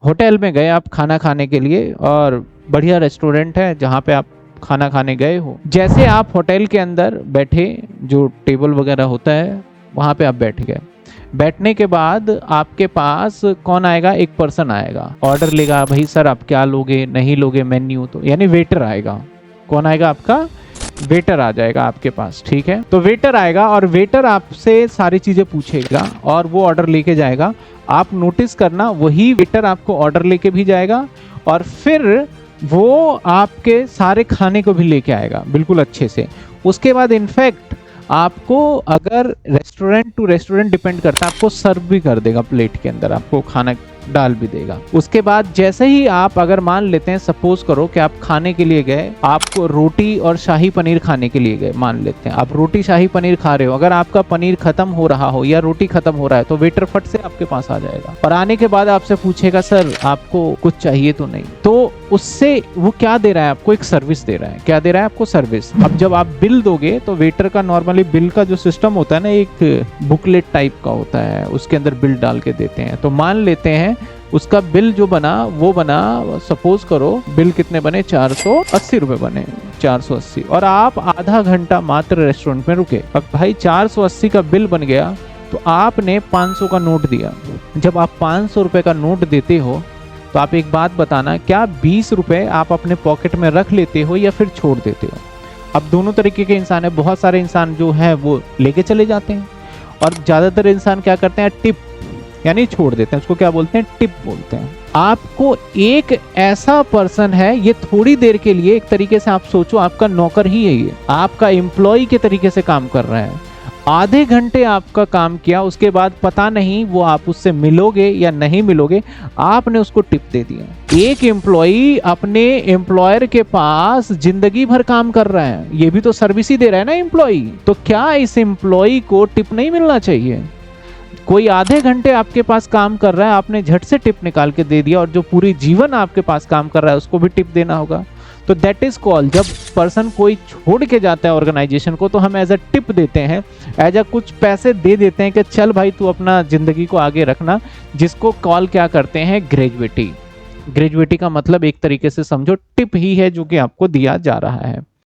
Hotel में गए आप खाना खाने के लिए और बढ़िया रेस्टोरेंट है जहाँ पे आप खाना खाने गए हो। जैसे आप होटल के अंदर बैठे, जो टेबल वगैरह होता है वहाँ पे आप बैठ गए। बैठने के बाद आपके पास कौन आएगा? एक पर्सन आएगा, ऑर्डर लेगा, भाई सर आप क्या लोगे, नहीं लोगे मेन्यू, तो यानी वेटर आएगा। कौन आएगा? आपका वेटर आ जाएगा आपके पास, ठीक है। तो वेटर आएगा और वेटर आपसे सारी चीजें पूछेगा और वो ऑर्डर लेके जाएगा। आप नोटिस करना, वही वेटर आपको ऑर्डर लेके भी जाएगा और फिर वो आपके सारे खाने को भी लेके आएगा बिल्कुल अच्छे से। उसके बाद इनफैक्ट आपको, अगर रेस्टोरेंट टू रेस्टोरेंट डिपेंड करता है, आपको सर्व भी कर देगा प्लेट के अंदर, आपको खाना डाल भी देगा। उसके बाद जैसे ही आप, अगर मान लेते हैं, सपोज करो कि आप खाने के लिए गए, आपको रोटी और शाही पनीर खाने के लिए गए, मान लेते हैं आप रोटी शाही पनीर खा रहे हो। अगर आपका पनीर खत्म हो रहा हो या रोटी खत्म हो रहा है तो वेटर फट से आपके पास आ जाएगा और आने के बाद आपसे पूछेगा सर आपको कुछ चाहिए तो नहीं। तो उससे वो क्या दे रहा है आपको? एक सर्विस दे रहा है। क्या दे रहा है आपको? सर्विस। अब जब आप बिल दोगे तो वेटर का नॉर्मली बिल का जो सिस्टम होता है ना, एक बुकलेट टाइप का होता है, उसके अंदर बिल डाल के देते हैं। तो मान लेते हैं उसका बिल जो बना वो बना, सपोज करो बिल कितने बने, 480 रुपए बने, 480, और आप आधा घंटा मात्र रेस्टोरेंट में रुके। अब भाई 480 का बिल बन गया तो आपने 500 का नोट दिया। जब आप 500 रुपए का नोट देते हो तो आप एक बात बताना, क्या 20 रुपए आप अपने पॉकेट में रख लेते हो या फिर छोड़ देते हो? अब दोनों तरीके के इंसान है। बहुत सारे इंसान जो है वो लेके चले जाते हैं और ज्यादातर इंसान क्या करते हैं? टिप, यानी छोड़ देते हैं। उसको क्या बोलते हैं? टिप बोलते हैं। आपको एक ऐसा पर्सन है, ये थोड़ी देर के लिए, एक तरीके से आप सोचो आपका नौकर ही है, ये आपका एम्प्लॉय के तरीके से काम कर रहा है। आधे घंटे आपका काम किया, उसके बाद पता नहीं वो आप उससे मिलोगे या नहीं मिलोगे, आपने उसको टिप दे दिया। एक एम्प्लॉय अपने एम्प्लॉयर के पास जिंदगी भर काम कर रहा है, ये भी तो सर्विस ही दे रहा है ना एम्प्लॉय। तो क्या इस एम्प्लॉय को टिप नहीं मिलना चाहिए? कोई आधे घंटे आपके पास काम कर रहा है, आपने झट से टिप निकाल के दे दिया, और जो पूरी जीवन आपके पास काम कर रहा है उसको भी टिप देना होगा। तो दैट इज कॉल, जब पर्सन कोई छोड़ के जाता है ऑर्गेनाइजेशन को तो हम एज अ टिप देते हैं, एज अ कुछ पैसे दे देते हैं कि चल भाई तू अपना जिंदगी को आगे रखना, जिसको कॉल क्या करते हैं? ग्रेजुएटी। ग्रेजुएटी का मतलब एक तरीके से समझो टिप ही है जो कि आपको दिया जा रहा है।